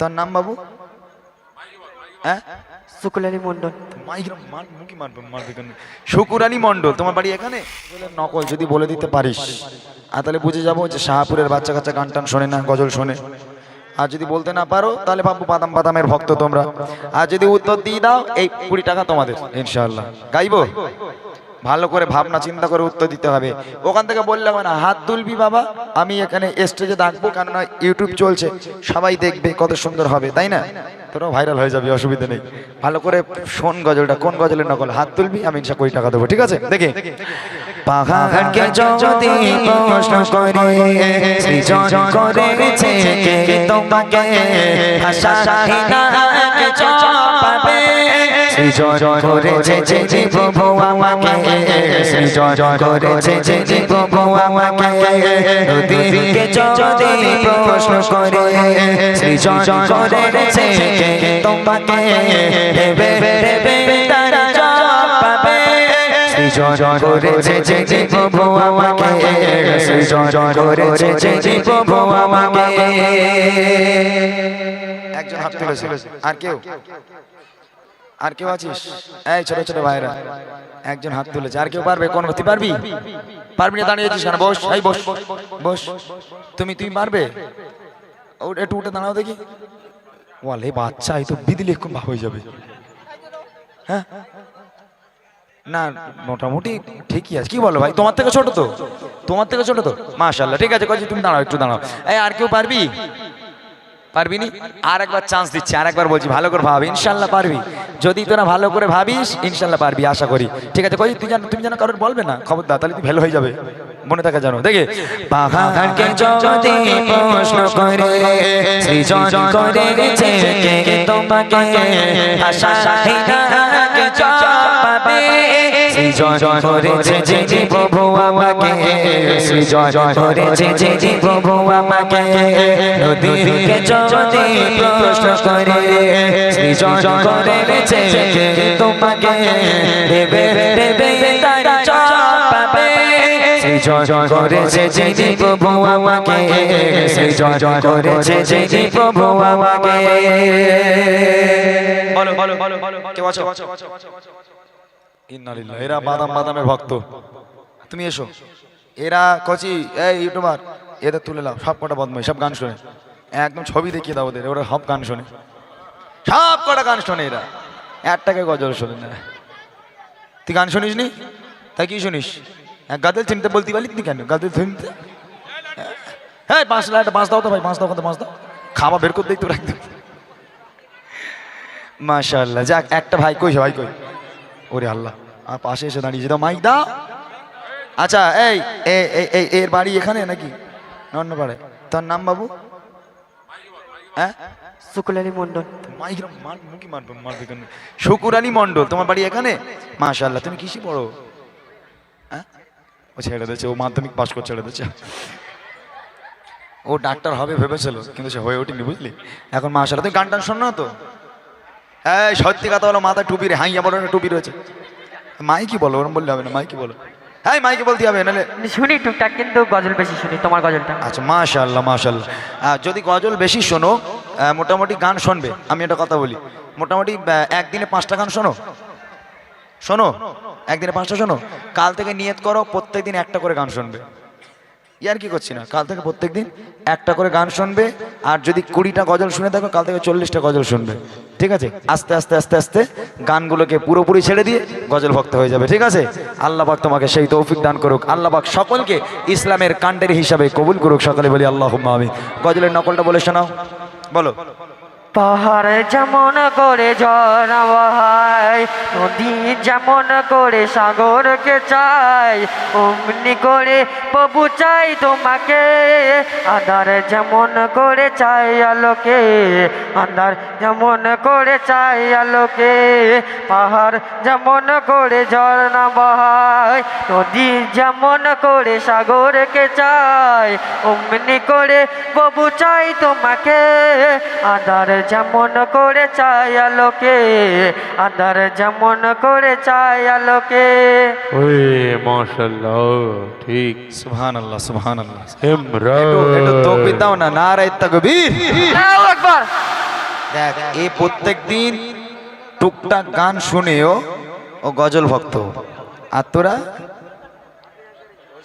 তোর নাম বাবু? হ্যাঁ, শুকুর আলী মন্ডল। শুকুর আলী মন্ডল, তোমার বাড়ি এখানে? নকল যদি বলে দিতে পারিস আর তাহলে বুঝে যাবো যে শাহপুরের বাচ্চা কাচ্চা গান টান শোনে না, গজল শোনে। আর যদি বলতে না পারো তাহলে ভাববো বাদাম বাদামের ভক্ত তোমরা। আর যদি উত্তর দিয়ে দাও এই 20 টাকা তোমাদের ইনশাআল্লাহ। গাইবো, ভালো করে ভাবনা চিন্তা করে উত্তর দিতে হবে। ওখান থেকে বললে হবে না হাত তুলবি বাবা, আমি এখানে স্টেজে ডাকবো, কেননা ইউটিউব চলছে, সবাই দেখবে, কত সুন্দর হবে, তাই না? তোরাও ভাইরাল হয়ে যাবে, অসুবিধা নেই। ভালো করে শোন গজলটা, কোন গজলের নকল, হাত তুলবি, আমি 20 টাকা দেবো, ঠিক আছে? দেখে পাহাড়কে যদি প্রশ্ন করে সৃজন করেছে কে তোমাকে, হাসাহিনা কে চাপাবে, সৃজন করেছে যে প্রভু আমাকে, সৃজন করেছে যে প্রভু আমাকে, নদীকে যদি প্রশ্ন করে সৃজন করেছে কে তোমাকে, দেবে দেবে তারা চাপাবে, সৃজন করেছে যে প্রভু আমাকে, সৃজন করেছে যে প্রভু আমাকে। একজন হাত তুলেছে, আর কেউ? আর কেউ আছিস? এই ছোট ছোট ভাইরা, একজন হাত তুলেছে, আর কেউ পারবে? কোন তুই পারবি? পারবি না দাঁড়িয়েছিস কেন? বস, এই বস বস। তুমি পারবে? একটু উঠে দাঁড়াও দেখি। ওয়ালে বাচ্চা, এই তো বিদিলে খুব হয়ে যাবে। হ্যাঁ না, মোটামুটি ঠিকই আছে। কি বলো ভাই, তোমার থেকে ছোট তো? তোমার থেকে ছোট তো, মাশাআল্লাহ। ঠিক আছে, কইছি তুমি দাঁড়াও, একটু দাঁড়াও। এই আর কেউ পারবি? পারবি নি? আর একবার চান্স দিচ্ছি, আর একবার বলছি, ভালো করে ভাবি, ইনশাআল্লাহ পারবি। যদি তোরা ভালো করে ভাবিস ইনশাআল্লাহ পারবি, আশা করি। ঠিক আছে, কই তুমি জানো কারোর বলবে না, খবরদার, তাহলে তুই ফেল হয়ে যাবে, মনে থাকে জানো। দেখে পাহাড়কে যদি প্রশ্ন করে সৃজন করেছে কে তোমাকে, হাসাহিনা কে চাপাবে, সৃজন করেছে যে প্রভু আমাকে, সৃজন করেছে যে প্রভু আমাকে, নদীকে যদি প্রশ্ন করে সৃজন করেছে কে তোমাকে, দেবে দেবে তারা চাপাবে, সৃজন করেছে যে প্রভু আমাকে, সৃজন করেছে যে প্রভু আমাকে। বলো বলো বলো, কেউ আছো? ইন্নালিল্লাহ, এরা বাদাম বাদামের ভক্ত। তুমি এসো, এরা কচি, এই ইউটিউবার, এদের তুলে নাও। সব কটা বদমাই, সব গান শোনে, একদম ছবি দেখিয়ে দাও ওদের, ওরা সব গান শোনে, সব কটা গান শোনে। এরা একটাকে গজল শোনে না। তুই গান শুনিস নি? তাই কি শুনিস? গাদল চিনতে বলতে পারলি তুই কেন? গাদল শুনতে, হ্যাঁ, বাঁশ দাও তো ভাই, বাঁশ দাও, বাঁশ দাও, খাওয়া বের করে দিই তোর একদম। মাশাআল্লাহ, যাক, একটা ভাই কই, ভাই কই? ওরে আল্লাহ, আর পাশে এসে দাঁড়িয়েছে, দাও মাইক দাও। আচ্ছা, এই এর বাড়ি এখানে নাকি অন্য পাড়ায়? তোর নাম বাবু? হ্যাঁ, শুকুর আলী মন্ডল। শুকুর আলী মন্ডল, তোমার বাড়ি এখানে? মাশাআল্লাহ, তুমি কিসে পড়ো? হ্যাঁ, ও ছেড়ে দিয়েছে, ও মাধ্যমিক পাশ করে ছেড়ে দিয়েছে। ও ডাক্তার হবে ভেবেছিল, কিন্তু সে হয়ে ওঠেনি, বুঝলি? এখন মাশাআল্লাহ। তুমি গান টান শোনো না তো? এই সত্যি কথা হলো, মাথায় টুপি রে, হাইয়া বড় টুপি রয়েছে। মাইকি বলো, ওরম বললে হবে না, মাইকি বলো। হ্যাঁ, মাইকে বলতে হবে, নাহলে শুনি টুকটাক, কিন্তু গজল বেশি শুনি, তোমার গজলটা। আচ্ছা, মাশাআল্লাহ মাশাআল্লাহ। যদি গজল বেশি শোনো, মোটামুটি গান শুনবে, আমি একটা কথা বলি, মোটামুটি একদিনে 5টা গান শোনো, শোনো, একদিনে 5টা শোনো। কাল থেকে নিয়ত করো প্রত্যেকদিন একটা করে গান শুনবে। ইয়ার কি করছি না, কাল থেকে প্রত্যেকদিন একটা করে গান শুনবে। আর যদি 20টা গজল শুনে থাকো, কাল থেকে 40টা গজল শুনবে। ঠিক আছে? আস্তে আস্তে আস্তে আস্তে গানগুলোকে পুরোপুরি ছেড়ে দিয়ে গজল ভক্ত হয়ে যাবে। ঠিক আছে? আল্লাহ পাক তোমাকে সেই তৌফিক দান করুক। আল্লাহ পাক সকলকে ইসলামের কাণ্ডের হিসাবে কবুল করুক। সকলে বলি আল্লাহুম্মা আমিন। গজলের নকলটা বলে শোনাও, বলো। পাহাড় যেমন করে ঝর্ণা বহায়, নদী যেমন করে সাগরকে চাই, অমনি করে প্রভু চাই তোমাকে। আধার যেমন করে চাই আলোকে, আধার যেমন করে চাই আলোকে। পাহাড় যেমন করে ঝর্ণা বহায়, নদী যেমন করে সাগরকে চাই, অমনি করে প্রভু চাই তোমাকে। আধার যেমন করে চাই আলোকে, আধার যেমন করে চাই আলোকে। ওরে মাশাআল্লাহ, ঠিক, সুবহানাল্লাহ সুবহানাল্লাহ। ইমরান, একটু তাকবীর দাও না, নারে তাকবীর। আল্লাহু আকবার। দেখ এ প্রত্যেক দিন টুকটাক গান শুনেও ও গজল ভক্ত, আর তোরা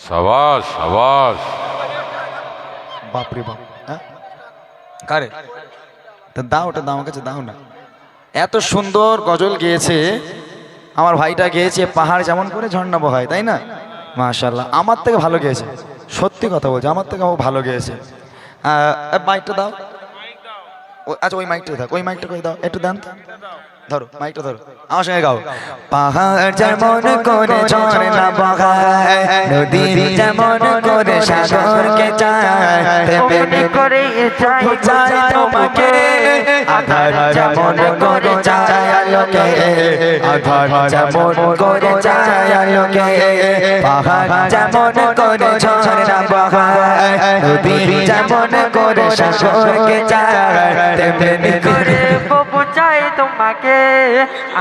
সাবাস সাবাস। বাপরে বাপ। হ্যাঁ কারে তা দাও, ওটা দাও আমার কাছে দাও না। এত সুন্দর গজল গেয়েছে আমার ভাইটা, গেয়েছে পাহাড় যেমন করে ঝর্ণা বহায়, তাই না? মাশাআল্লাহ, আমার থেকে ভালো গেয়েছে, সত্যি কথা বলছে, আমার থেকে ও ভালো গেয়েছে। মাইকটা দাও। আচ্ছা ওই মাইকটা থাক, ওই মাইকটা করে দাও, একটু দেন তো। ধরো মাইকটা ধরো, আমার সঙ্গে গাও। পাহাড় যেমন করে ঝর্ণা বহায়, নদী যেমন করে সাগরকে চায়, তেমনি করে চাই চাই তোমাকে। আধার যেমন করে চায় আলোকে, আধার যেমন করে চায় আলোকে, পাহাড় যেমন করে ঝর্ণা বহায়, নদী যেমন করে সাগরকে চায়, তেমনি করে প্রভু চাই তোমাকে,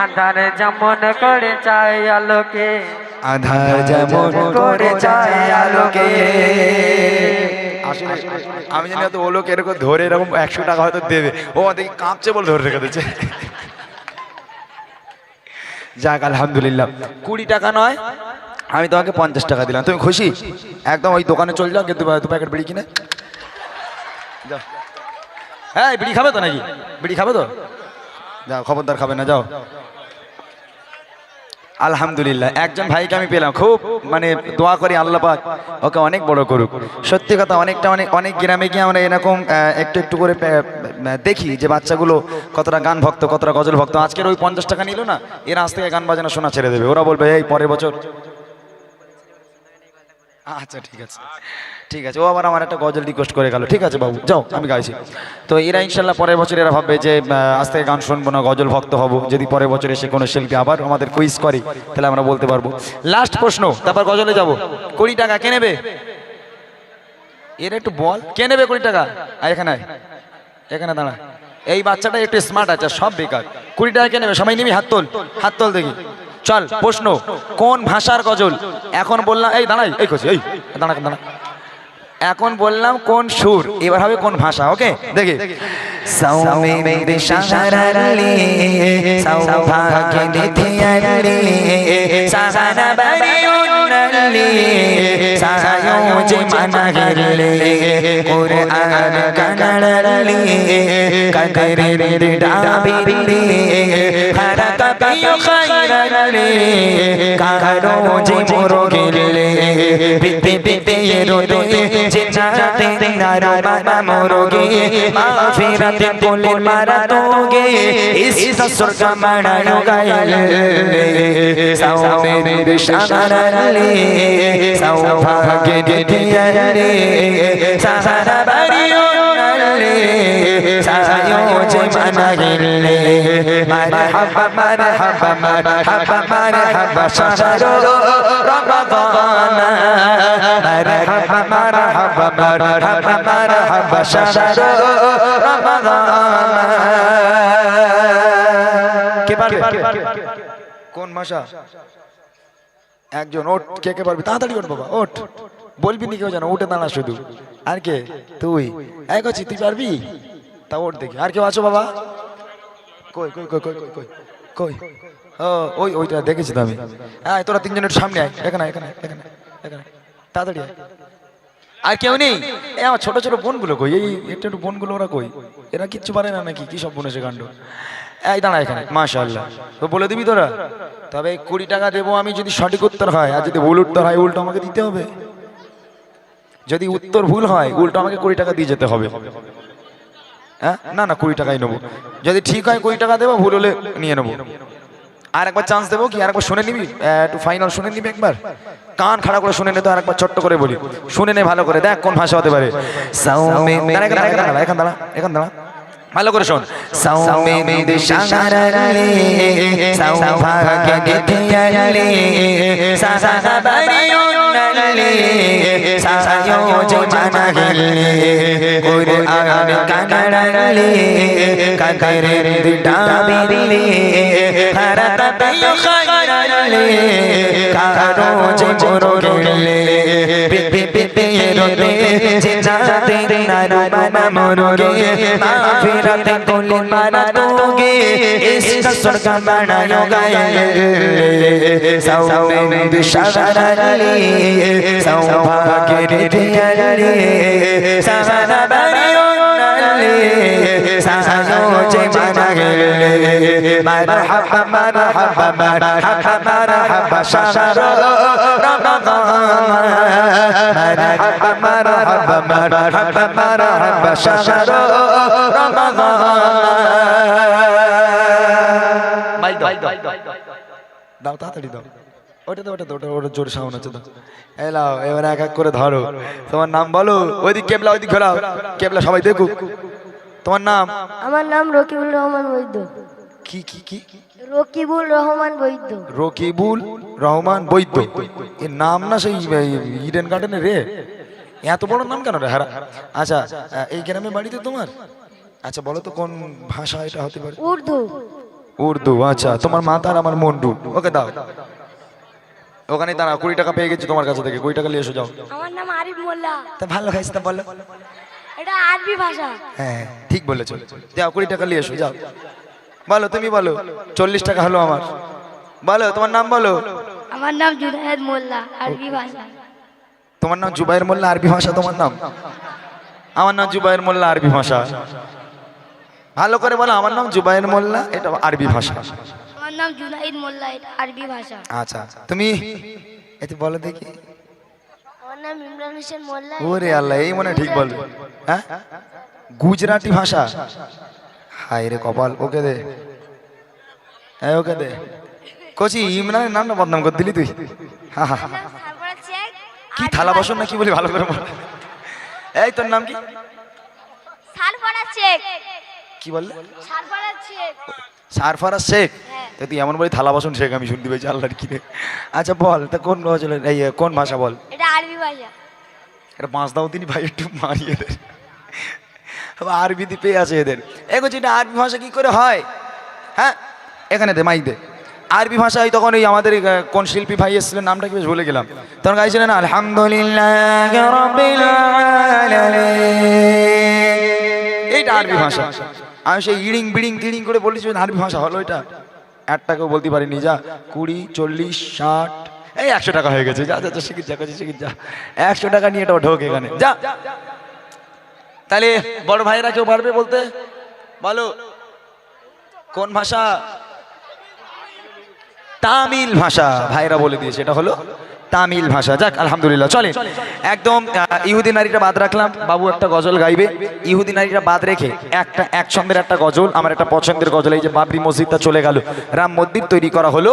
আধার যেমন করে চাই আলোকে, আধার যেমন করে চায় আলোকে। আসলে আমি জানি হয়তো ও লোক এরকম ধরে এরকম 100 টাকা হয়তো দেবে, ও দেখি কাঁপছে বলে ধরে রেখে দিচ্ছে। যাক আলহামদুলিল্লাহ, 20 টাকা নয়, আমি তোমাকে 50 টাকা দিলাম, তুমি খুশি? একদম ওই দোকানে চলে যাও, কিন্তু 2 প্যাকেট বিড়ি কিনে যাও। হ্যাঁ বিড়ি খাবে তো নাকি? বিড়ি খাবে তো? যাও, খবরদার খাবে না, যাও। আলহামদুলিল্লাহ, একজন ভাইকে আমি পেলাম, খুব মানে দোয়া করি আল্লাহ পাক ওকে অনেক বড় করুক। সত্যি কথা, অনেক গ্রামে গিয়ে আমরা এরকম একটু একটু করে দেখি যে বাচ্চাগুলো কতটা গান ভক্ত, কতটা গজল ভক্ত। আজকের ওই 50 টাকা নিল না, এরা আজ থেকে গান বাজানো শোনা ছেড়ে দেবে। ওরা বলবে এই পরের বছর। আচ্ছা ঠিক আছে ঠিক আছে, ও আবার আমার একটা গজল রিকোয়েস্ট করে গেল, ঠিক আছে বাবু যাও, আমি গাইছি। তো এরা ইনশাল্লাহ পরের বছর এরা ভাববে যে আজ থেকে গান শুনবো না, গজল ভক্ত হব। যদি পরের বছর এসে কোনো শিল্পী আবার আমাদের কুইজ করে, তাহলে আমরা বলতে পারবো। লাস্ট প্রশ্ন, তারপর গজলে যাব। 20 টাকা কে নেবে? এর একটু বল, কে নেবে 20 টাকা? এখানে এখানে দাঁড়া, এই বাচ্চাটা একটু স্মার্ট আছে, সব বেকার। 20 টাকা কে নেবে? সবাই নিবি, হাত তোল, হাত তোল দেখি। চল প্রশ্ন, কোন ভাষার গজল? এখন বললাম, এই দাঁড়াই, এই করছি, এই দাঁড়া দাঁড়া, এখন বললাম কোন সুর, এবার হবে কোন ভাষা। ওকে দেখি। সৌমিত্র সাহারালি সৌভাগ্য দিতিয়ালি সাহানা বারিউনালি সায়োজে মানাগিলি কুরআন কানালি কাদরের ডাবিলি খারাকা পিও খায়রালি কারো যে মুরগিলি বিতে বিতে রোদে জিনাতে নারো বাবা মুরগি মাগফিরাত কোলে মারাতোগে ইস সসুর का मनायो गायले सौमेर शागरले सौभाग्य दियाले सहारा बारियोनले सायोजे मनागिले मरहबा मरहबा मरहबा मरहबा शहरो रमजान मरहबा मरहबा मरहबा मरहबा शहरो रमजान। কে পারবে? কোন ভাষা? একজন ওঠ, কে কে পারবে? তাড়াতাড়ি ওঠ বাবা, ওঠ, বলবি নি কেউ জানো, উঠে দাঁড়া শুধু। আর কে? তুই এক আছিস, তুই পারবি? তা ওঠ দেখি। আর কেউ আছো বাবা? কই কই কই কই কই কই? ও ওই ওইটা দেখেছি তো আমি। হ্যাঁ তোরা তিনজনের সামনে আয়, এখানে এখানে এখানে এখানে, তাড়াতাড়ি আয়। আর কেউ নেই? এই আমার ছোট ছোট বোনগুলো কই? এই একটু একটু বোনগুলো ওরা কই? এরা কিচ্ছু পারে না নাকি? কি সব বোন এসে কাণ্ড। এই দাঁড়া এখানে, মাশাআল্লাহ। তো বলে দিবি তোরা? তবে 20 টাকা দেবো আমি যদি সঠিক উত্তর হয়, আর যদি ভুল উত্তর হয় উল্টো আমাকে দিতে হবে। যদি উত্তর ভুল হয় উল্টো আমাকে 20 টাকা দিয়ে যেতে হবে। হ্যাঁ না না 20 টাকাই নেবো। যদি ঠিক হয় 20 টাকা দেবো, ভুল হলে নিয়ে নেবো। আর একবার চান্স দেবো কি? আর একবার শুনে নিবি, একটু ফাইনাল শুনে নিবি একবার, কান খাড়া করে শুনে নে। তো আর একবার ছোট্ট করে বলি, শুনে নে ভালো করে, দেখ কোন ভাষা হতে পারে। এখন দাঁড়া, এখন দাঁড়া, ভালো করে শোন। সৌমিত্র সাহারালি সৌভাগ্য দিতিয়ালি সাহানা বারিউনালি সায়োজে মানাগিলি কুরআন কানালি কাদরের ডাবিলি খারাকা পিও খায়রালি কারো যে মুরগিলি বিপি বিপি রোদে জিনা नारुमना मुर्गे माफिरत कुल माना तूगे इसका स्वर्ग बनायो गए सौमे बिशरली सौभाग्य रिधियली सहना बरियो नली सहनो जे मनगले मरहबा मरहबा मरहबा मरहबा शहर रमज़ान मरहबा मरहबा मरहबा मरहबा शहर रमज़ान ভাই দাও তাড়াতাড়ি দাও ওটা ওটা জোর সাউন্ড আছে দাও এলাও এবার এক এক করে ধরো তোমার নাম বলো ওইদিক কেবলা ওইদিক ঘোরাও কেবলা সবাই দেখুক তোমার নাম আমার নাম রকিবুল রহমান বৈদ্য। কি কি কি রকিবুল রহমান বৈদ্য। রকিবুল রহমান বৈদ্য এর নাম না সেই ইডেন গার্ডেনে রে এত বড় নাম কেন রে হারা আচ্ছা এই গ্রামে বাড়িতে তোমার আচ্ছা বলো তো কোন ভাষা এটা হতে পারে উর্দু। উর্দু আচ্ছা তোমার মাতার আমার মন্ডু ওকে দাও ওখানে দাঁড়া 20 টাকা পেয়ে গেছি তোমার কাছে থেকে 20 টাকা নিয়ে এসো যাও আমার নাম আরিফ মোল্লা। তা ভালো খাইছে তা বলো এটা আরবি ভাষা। হ্যাঁ ঠিক বলেছো যাও 20 টাকা নিয়ে এসো যাও বলো তুমি বলো 40 টাকা হলো আমার বলো তোমার নাম বলো আমার নাম জুনায়েদ মোল্লা আরবি ভাষা। তোমার নাম জুবাইর মোল্লা আরবি ভাষা তোমার নাম আমার নাম জুবাইর মোল্লা আরবি ভাষা ভালো করে বলো আমার নাম জুবাইর মোল্লা এটা আরবি ভাষা আমার নাম জুনায়েদ মোল্লা এটা আরবি ভাষা। আচ্ছা তুমি এতে বলো দেখি আমার নাম ইমরান হোসেন মোল্লা। ওরে আল্লাহ এই মনে ঠিক বলবে হ্যাঁ গুজরাটি ভাষা হায় রে কপাল ওকে দে হ্যাঁ ওকে দে কোচি ইমরানের নাম না বদনাম করে দিলি তুই হা হা কি থালা বাসন না কি বলি ভালো করে বল এই তোর নাম কি সারফরাজ শেখ। কি বললে সারফরাজ শেখ। সারফারাজ শেখ তা তুই এমন বলি থালা বাসন শেখ আমি শুনতে পেয়েছি আল্লাহর কি রে আচ্ছা বল তা কোন এই কোন ভাষা বল এটা আরবি ভাষা। এটা পাঁচ দাও দিনই ভাই একটু মারিয়ে দে আরবি দি পেয়ে আছে এদের এগো যেটা আরবি ভাষা কি করে হয় হ্যাঁ এখানে দে মাইক দে আরবি ভাষায় তখন ওই আমাদের কোন শিল্পী ভাই এসেছিলেন নামটা কি বেশ ভুলে গেলাম তখন গাইছিলেন আলহামদুলিল্লাহ রাব্বিল আলামিন এইটা আরবি ভাষা আমি সেই ইড়িং বিড়িং তিড়িং করে বলেছি আরবি ভাষা হলো এটা একটাকেও বলতে পারিনি যা 20 40 60 এই 100 টাকা হয়ে গেছে যা যা শিখিত যা কাছে শিখিত যা 100 টাকা নিয়ে এটা ঢোক এখানে যা তাহলে বড় ভাইরা কেউ পারবে বলতে বলো কোন ভাষা তামিল ভাষা ভাইরা বলে দিয়েছে এটা হলো তামিল ভাষা যাক আলহামদুলিল্লাহ চলে একদম ইহুদি নারীটা বাদ রাখলাম বাবু একটা গজল গাইবে ইহুদি নারীটা বাদ রেখে এক ছন্দের একটা গজল আমার একটা পছন্দের গজল এই যে বাবরি মসজিদটা চলে গেল রাম মন্দির তৈরি করা হলো